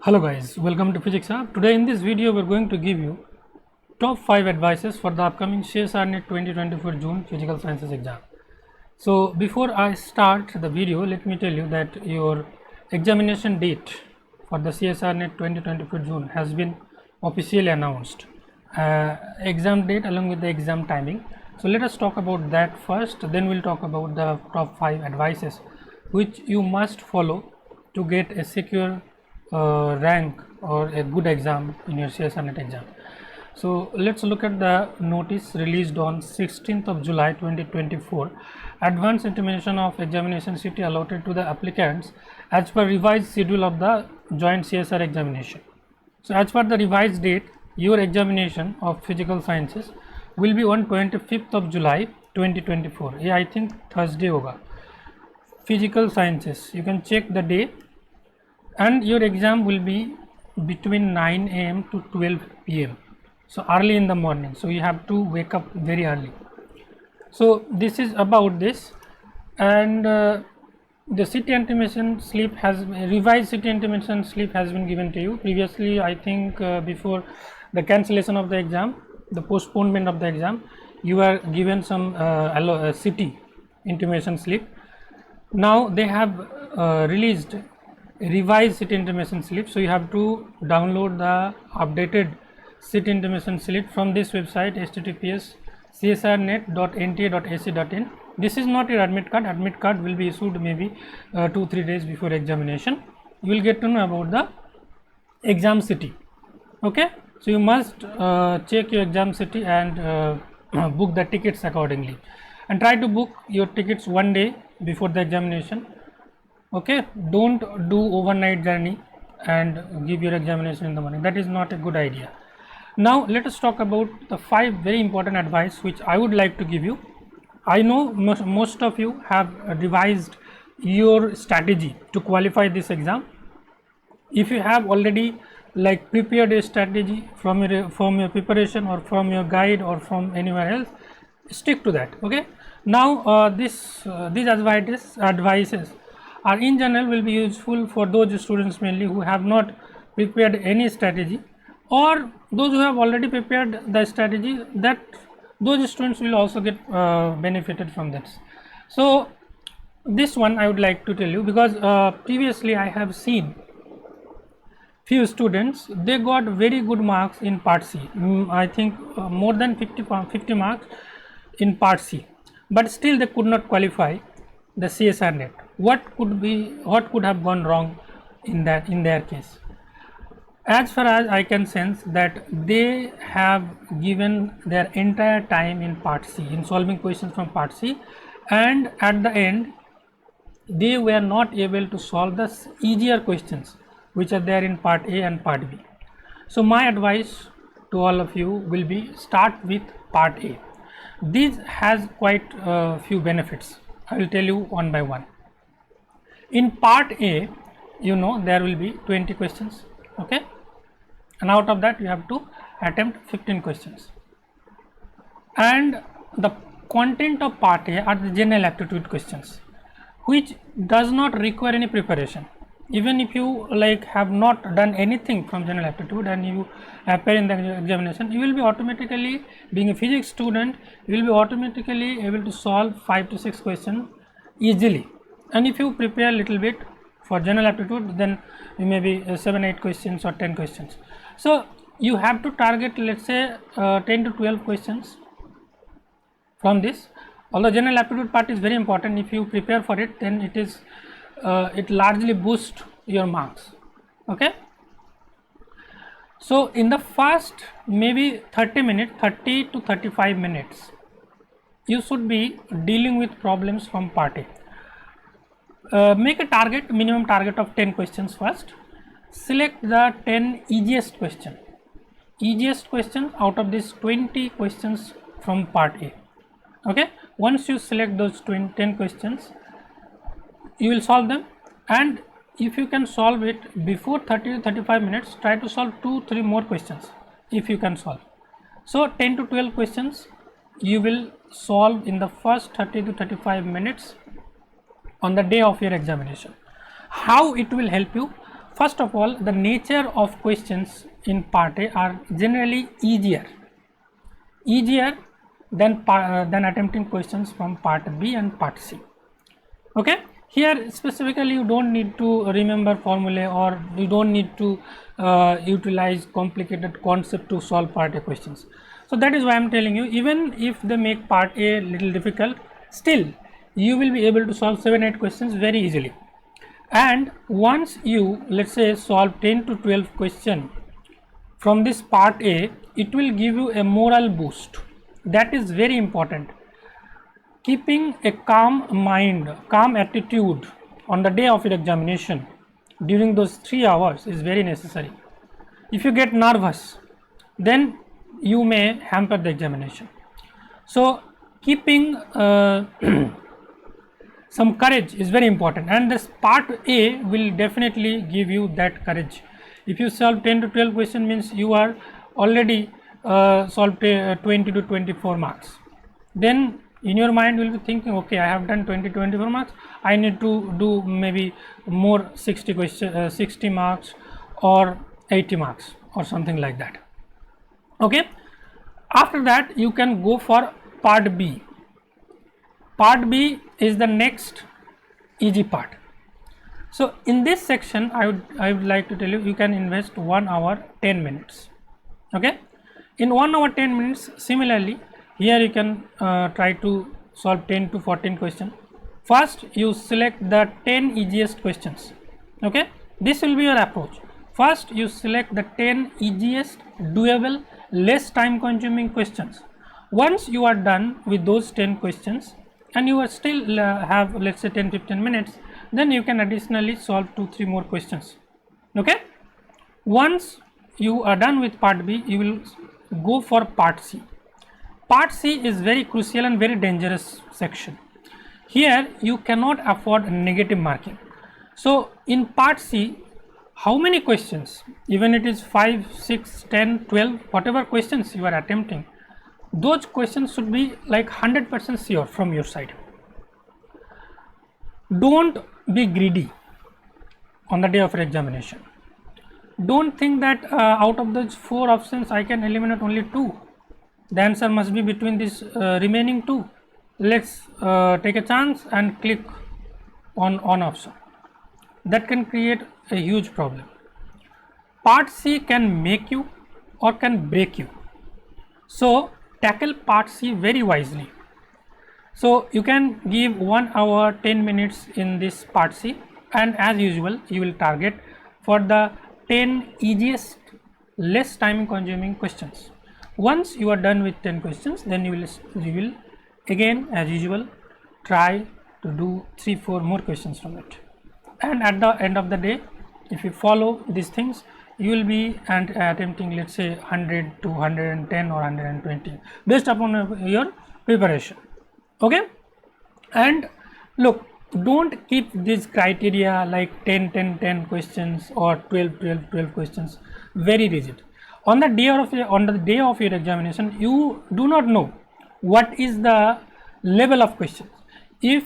Hello guys, welcome to Physics Hub. Today in this video we are going to give you top 5 advices for the upcoming CSIR-NET 2024 June Physical Sciences exam. So before I start the video, let me tell you that your examination date for the CSIR-NET 2024 June has been officially announced. Exam date along with the exam timing. So let us talk about that first, then we'll talk about the top 5 advices which you must follow to get a secure rank or a good exam in your CSIR-NET exam. So let's look at the notice released on 16th of July 2024. Advance intimation of examination city allotted to the applicants as per revised schedule of the joint CSIR examination. So as per the revised date, your examination of physical sciences will be on 25th of July 2024. Yeah, I think Thursday hoga. Physical sciences, you can check the day, and your exam will be between 9 a.m. to 12 p.m. so early in the morning, so you have to wake up very early. So this is about this, and the city intimation slip has revised city intimation slip has been given to you previously. I think before the cancellation of the exam, the postponement of the exam, you are given some city intimation slip. Now they have released revised city intimation slip, so you have to download the updated city intimation slip from this website, https://csirnet.nta.ac.in. this is not your admit card will be issued maybe 2-3 days before examination. You will get to know about the exam city. Okay, so you must check your exam city and book the tickets accordingly, and try to book your tickets one day before the examination. Okay, don't do overnight journey and give your examination in the morning. That is not a good idea. Now let us talk about the 5 very important advice which I would like to give you. I know most of you have revised your strategy to qualify this exam. If you have already like prepared a strategy from your preparation or from your guide or from anywhere else, stick to that. Okay, now these advices are in general will be useful for those students mainly who have not prepared any strategy, or those who have already prepared the strategy, that those students will also get benefited from this. So this one I would like to tell you, because previously I have seen few students, they got very good marks in part C. I think more than 50 marks in part C, but still they could not qualify the CSIR-NET. What could have gone wrong in their case? As far as I can sense, that they have given their entire time in part C, in solving questions from part C, and at the end they were not able to solve the easier questions which are there in part A and part B. So my advice to all of you will be, start with part A. This has quite few benefits. I will tell you one by one. In part A, you know, there will be 20 questions, okay, and out of that you have to attempt 15 questions, and the content of part A are the general aptitude questions which does not require any preparation. Even if you like have not done anything from general aptitude and you appear in the examination, you will be automatically, being a physics student, you will be automatically able to solve 5 to 6 questions easily. And if you prepare a little bit for general aptitude, then you may be 7-8 questions or 10 questions. So you have to target, let's say 10 to 12 questions from this. Although general aptitude part is very important, if you prepare for it, then it is it largely boosts your marks. Okay, so in the first maybe 30 to 35 minutes you should be dealing with problems from part A. Make a minimum target of 10 questions first. Select the 10 easiest questions out of these 20 questions from part A. Okay, once you select those 10 questions, you will solve them, and if you can solve it before 30 to 35 minutes, try to solve 2-3 more questions if you can solve. So 10 to 12 questions you will solve in the first 30 to 35 minutes on the day of your examination. How it will help you? First of all, the nature of questions in part A are generally easier than attempting questions from part B and part C. Okay, here specifically you don't need to remember formulae, or you don't need to utilize complicated concept to solve part A questions. So that is why I am telling you, even if they make part A little difficult, still you will be able to solve 7-8 questions very easily. And once you, let's say, solve 10 to 12 questions from this part A, it will give you a moral boost. That is very important. Keeping a calm mind, calm attitude on the day of your examination during those 3 hours is very necessary. If you get nervous, then you may hamper the examination. So keeping some courage is very important, and this part A will definitely give you that courage. If you solve 10 to 12 questions, means you are already solved 20 to 24 marks. Then in your mind will be thinking, okay, I have done 20 to 24 marks, I need to do maybe more 60 questions, 60 marks or 80 marks or something like that. Okay, after that you can go for part B. Part B is the next easy part. So in this section I would like to tell you, you can invest 1 hour 10 minutes. Okay, in 1 hour 10 minutes, similarly here you can try to solve 10 to 14 questions. First you select the 10 easiest questions. Okay, this will be your approach. First you select the 10 easiest, doable, less time consuming questions. Once you are done with those 10 questions and you are still have, let's say, 10-15 minutes, then you can additionally solve 2-3 more questions. Okay, once you are done with part B, you will go for part C. Part C is very crucial and very dangerous section. Here you cannot afford negative marking. So in part C, how many questions, even it is 5, 6, 10, 12, whatever questions you are attempting, those questions should be like 100% sure from your side. Don't be greedy on the day of your examination. Don't think that out of those 4 options I can eliminate only 2. The answer must be between these remaining 2. Let's take a chance and click on option. That can create a huge problem. Part C can make you or can break you. So tackle part C very wisely. So you can give 1 hour 10 minutes in this part C, and as usual you will target for the 10 easiest, less time consuming questions. Once you are done with 10 questions, then you will again, as usual, try to do 3-4 more questions from it. And at the end of the day, if you follow these things, you will be attempting, let's say, 100 to 110 or 120 based upon your preparation. Okay, and look, don't keep this criteria like 10 questions or 12 questions very rigid. On the day of your examination, you do not know what is the level of questions. If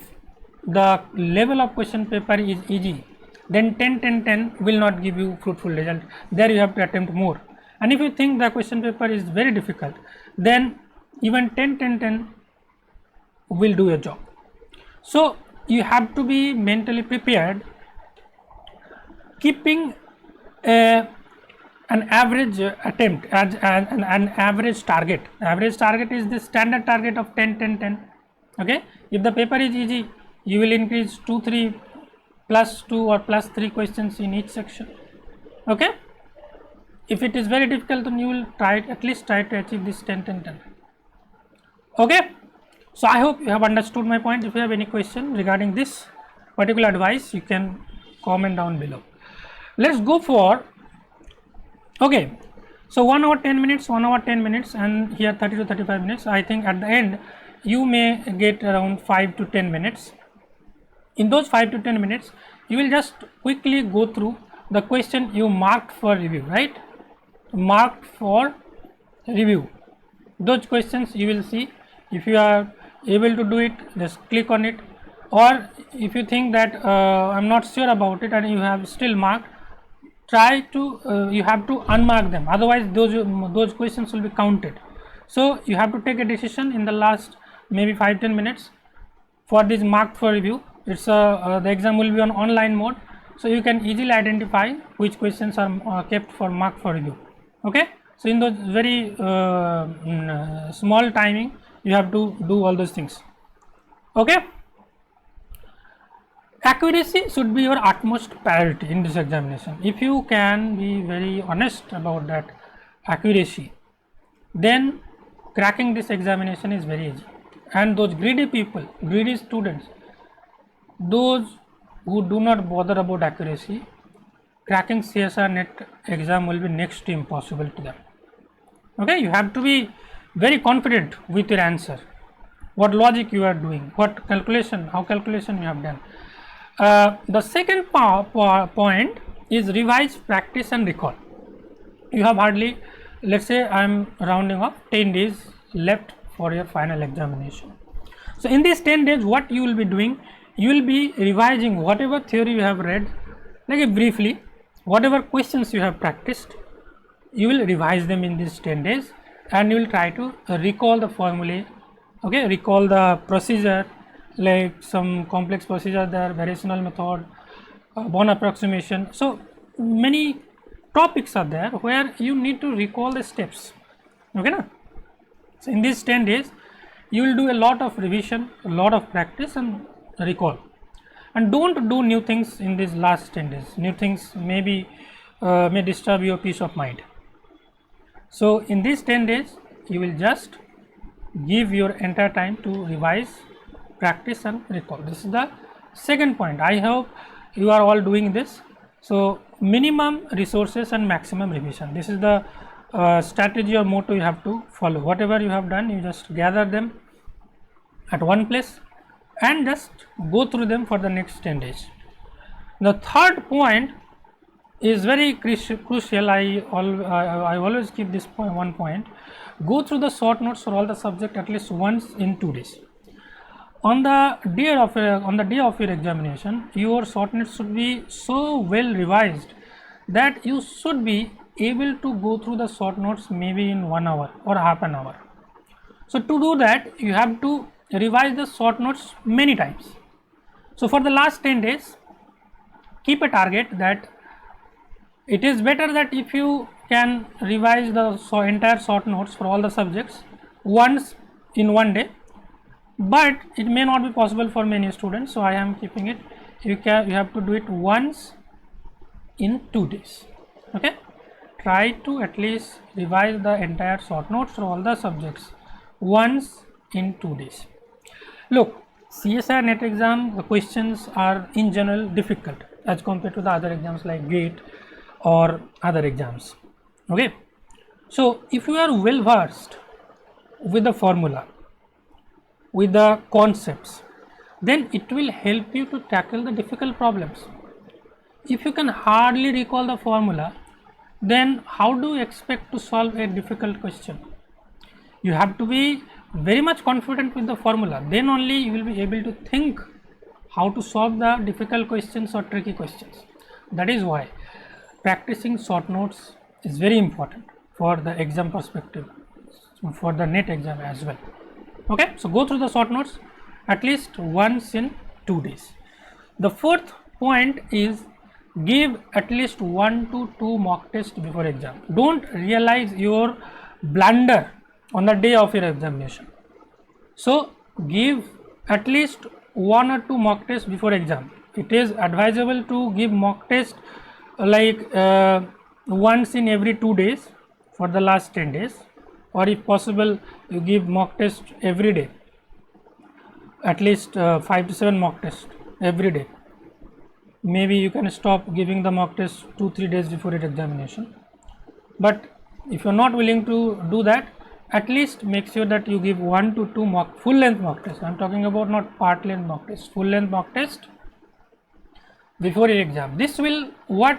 the level of question paper is easy, then 10 will not give you fruitful result. There you have to attempt more. And if you think the question paper is very difficult, then even 10 will do your job. So you have to be mentally prepared, keeping an average attempt as an average target. Average target is the standard target of 10. Okay, if the paper is easy, you will increase 2-3 plus 2 or plus 3 questions in each section. Okay, if it is very difficult, then you will at least try to achieve this 10. Okay, so I hope you have understood my point. If you have any question regarding this particular advice, you can comment down below. Let's go for, okay, so 1 hour 10 minutes, 1 hour 10 minutes, and here 30 to 35 minutes. I think at the end you may get around 5 to 10 minutes. In those 5 to 10 minutes, you will just quickly go through the question you marked for review, right? Marked for review. Those questions you will see. If you are able to do it, just click on it, or if you think that I'm not sure about it and you have still marked, try to you have to unmark them, otherwise those questions will be counted. So you have to take a decision in the last maybe 5-10 minutes for this marked for review. It's the exam will be on online mode, so you can easily identify which questions are kept for marked for review. Okay, so in those very small timing you have to do all those things. Okay, accuracy should be your utmost priority in this examination. If you can be very honest about that accuracy, then cracking this examination is very easy. And those greedy people, greedy students, those who do not bother about accuracy, cracking CSIR-NET exam will be next to impossible to them. Okay, you have to be very confident with your answer, what logic you are doing, what calculation, how calculation you have done. The second point is revise, practice and recall. You have hardly, let's say I am rounding off, 10 days left for your final examination. So in these 10 days what you will be doing, you will be revising whatever theory you have read, like briefly, whatever questions you have practiced, you will revise them in these 10 days and you will try to recall the formulae, okay, recall the procedure, like some complex procedure there, variational method, Bond approximation. So many topics are there where you need to recall the steps. Okay, na? So in these 10 days you will do a lot of revision, a lot of practice and recall, and don't do new things in these last 10 days. New things may disturb your peace of mind. So in these 10 days you will just give your entire time to revise, practice and recall. This is the second point. I hope you are all doing this. So minimum resources and maximum revision, this is the strategy or motto you have to follow. Whatever you have done, you just gather them at one place and just go through them for the next 10 days. The third point is very crucial. I always keep this point, one point. Go through the short notes for all the subject at least once in 2 days. On the day of your examination, your short notes should be so well revised that you should be able to go through the short notes maybe in 1 hour or half an hour. So to do that, you have to revise the short notes many times. So for the last 10 days, keep a target that it is better that if you can revise the entire short notes for all the subjects once in 1 day, but it may not be possible for many students, so I am keeping it, you have to do it once in 2 days. Okay, try to at least revise the entire short notes for all the subjects once in 2 days. Look, CSIR-NET exam, the questions are in general difficult as compared to the other exams like GATE or other exams. Okay, so if you are well versed with the formula, with the concepts, then it will help you to tackle the difficult problems. If you can hardly recall the formula, then how do you expect to solve a difficult question? You have to be very much confident with the formula, then only you will be able to think how to solve the difficult questions or tricky questions. That is why practicing short notes is very important for the exam perspective, for the NET exam as well. Okay, so go through the short notes at least once in 2 days. The fourth point is give at least 1 to 2 mock tests before exam. Don't realize your blunder on the day of your examination. So give at least 1 or 2 mock tests before exam. It is advisable to give mock test like once in every 2 days for the last 10 days, or if possible you give mock test every day, at least 5 to 7 mock tests every day. Maybe you can stop giving the mock test 2-3 days before your examination, but if you are not willing to do that, at least make sure that you give 1 to 2 full length mock tests. I am talking about not part length mock test, full length mock test before your exam. This will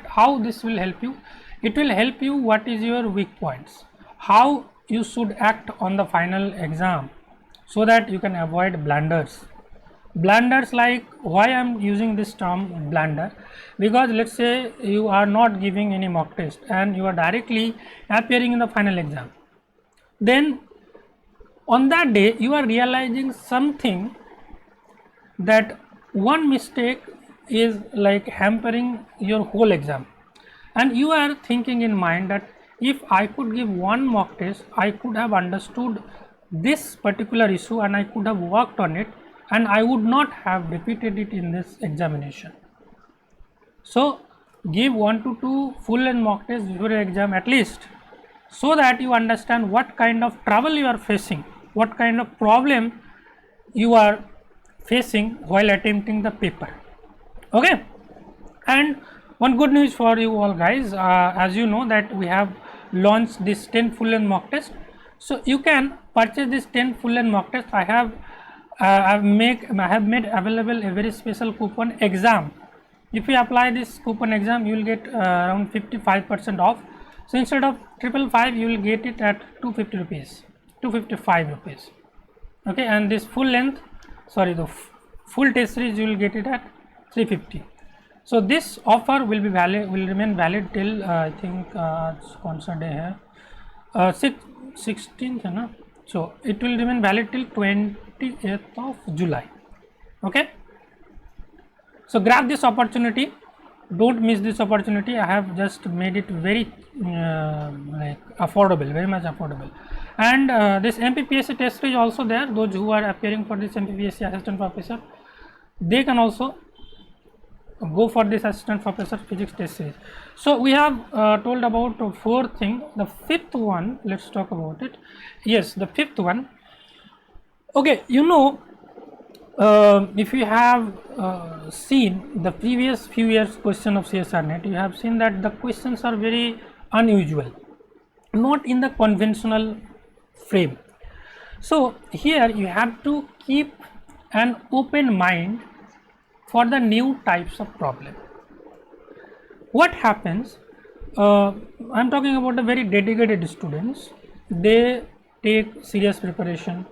how this will help you? It will help you what is your weak points, how you should act on the final exam, so that you can avoid blunders. Blunders, like, why I am using this term blunder, because let's say you are not giving any mock test and you are directly appearing in the final exam, then on that day you are realizing something, that one mistake is like hampering your whole exam, and you are thinking in mind that if I could give one mock test, I could have understood this particular issue and I could have worked on it, and I would not have repeated it in this examination. So give 1 to 2 full and mock tests before your exam at least, so that you understand what kind of trouble you are facing, what kind of problem you are facing while attempting the paper. Okay. And one good news for you all guys, as you know that we have launched this 10 full and mock test, so you can purchase this 10 full and mock test. I have made available a very special coupon exam. If you apply this coupon exam, you will get around 55% off. So instead of 555, you will get it at 250 rupees, 255 rupees. Okay, and this full length, sorry, the full test series, you will get it at 350. So this offer will be valid, will remain valid till I think sponsor day hai 16th hai na, so it will remain valid till 28th of July. Okay, so grab this opportunity, don't miss this opportunity. I have just made it very like affordable, very much affordable. And this MPPSC test is also there. Those who are appearing for this MPPSC assistant professor, they can also go for this assistant professor physics test series. So we have told about 4 things. The 5th one, let's talk about it. Yes, the 5th one. Okay, you know, if you have seen the previous few years question of CSIR-NET, you have seen that the questions are very unusual, not in the conventional frame. So here you have to keep an open mind for the new types of problem. What happens, I am talking about the very dedicated students. They take serious preparation,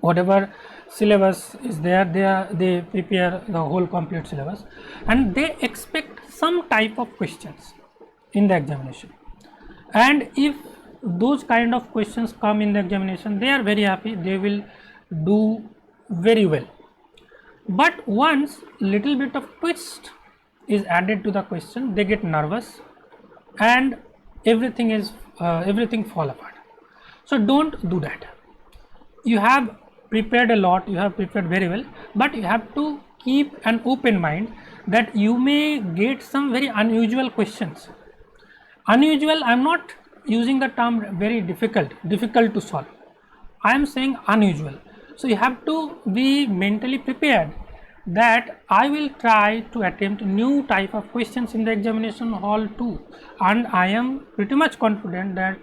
whatever syllabus is there, they prepare the whole complete syllabus, and they expect some type of questions in the examination. And if those kind of questions come in the examination, they are very happy, they will do very well. But once little bit of twist is added to the question, they get nervous and everything is everything fall apart. So don't do that. You have prepared a lot, you have prepared very well, but you have to keep an open mind that you may get some very unusual questions. Unusual, I am not using the term very difficult to solve, I am saying unusual. So you have to be mentally prepared that I will try to attempt new type of questions in the examination hall too, and I am pretty much confident that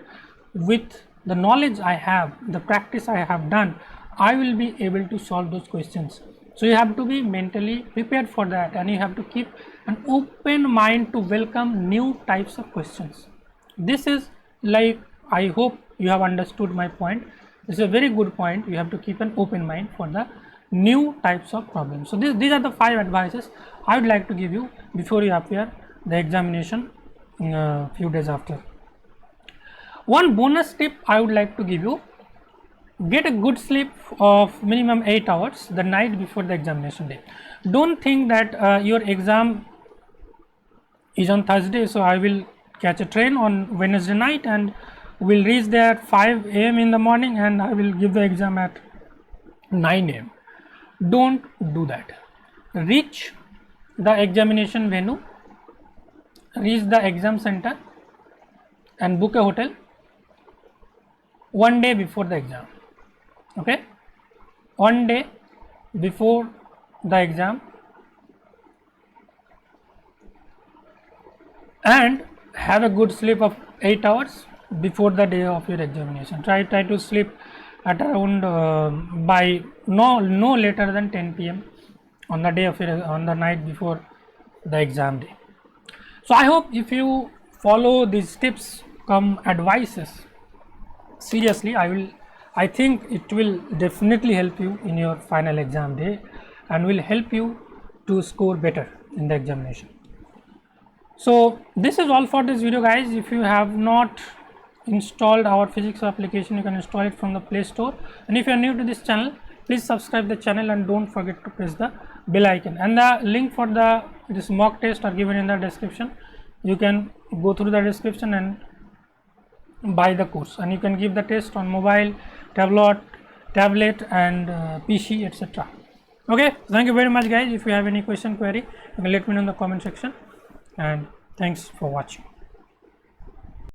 with the knowledge I have, the practice I have done, I will be able to solve those questions. So you have to be mentally prepared for that, and you have to keep an open mind to welcome new types of questions. This is like, I hope you have understood my point. This is a very good point. You have to keep an open mind for the new types of problems. So these are the 5 advices I would like to give you before you appear the examination few days after. One bonus tip I would like to give you: get a good sleep of minimum 8 hours the night before the examination day. Don't think that your exam is on Thursday, so I will catch a train on Wednesday night and will reach there at 5 AM in the morning and I will give the exam at 9 AM. Don't do that. Reach the examination venue, reach the exam center and book a hotel one day before the exam. Okay, one day before the exam, and have a good sleep of 8 hours before the day of your examination. Try to sleep at around by no later than 10 PM on the day of your, on the night before the exam day. So I hope if you follow these tips, come advices seriously, I think it will definitely help you in your final exam day, and will help you to score better in the examination. So this is all for this video, guys. If you have not installed our physics application, you can install it from the Play Store, and if you are new to this channel, please subscribe the channel and don't forget to press the bell icon, and the link for this mock test are given in the description. You can go through the description and buy the course, and you can give the test on mobile, tablet and PC, etc. Okay, thank you very much, guys. If you have any question, query, you can let me know in the comment section, and thanks for watching.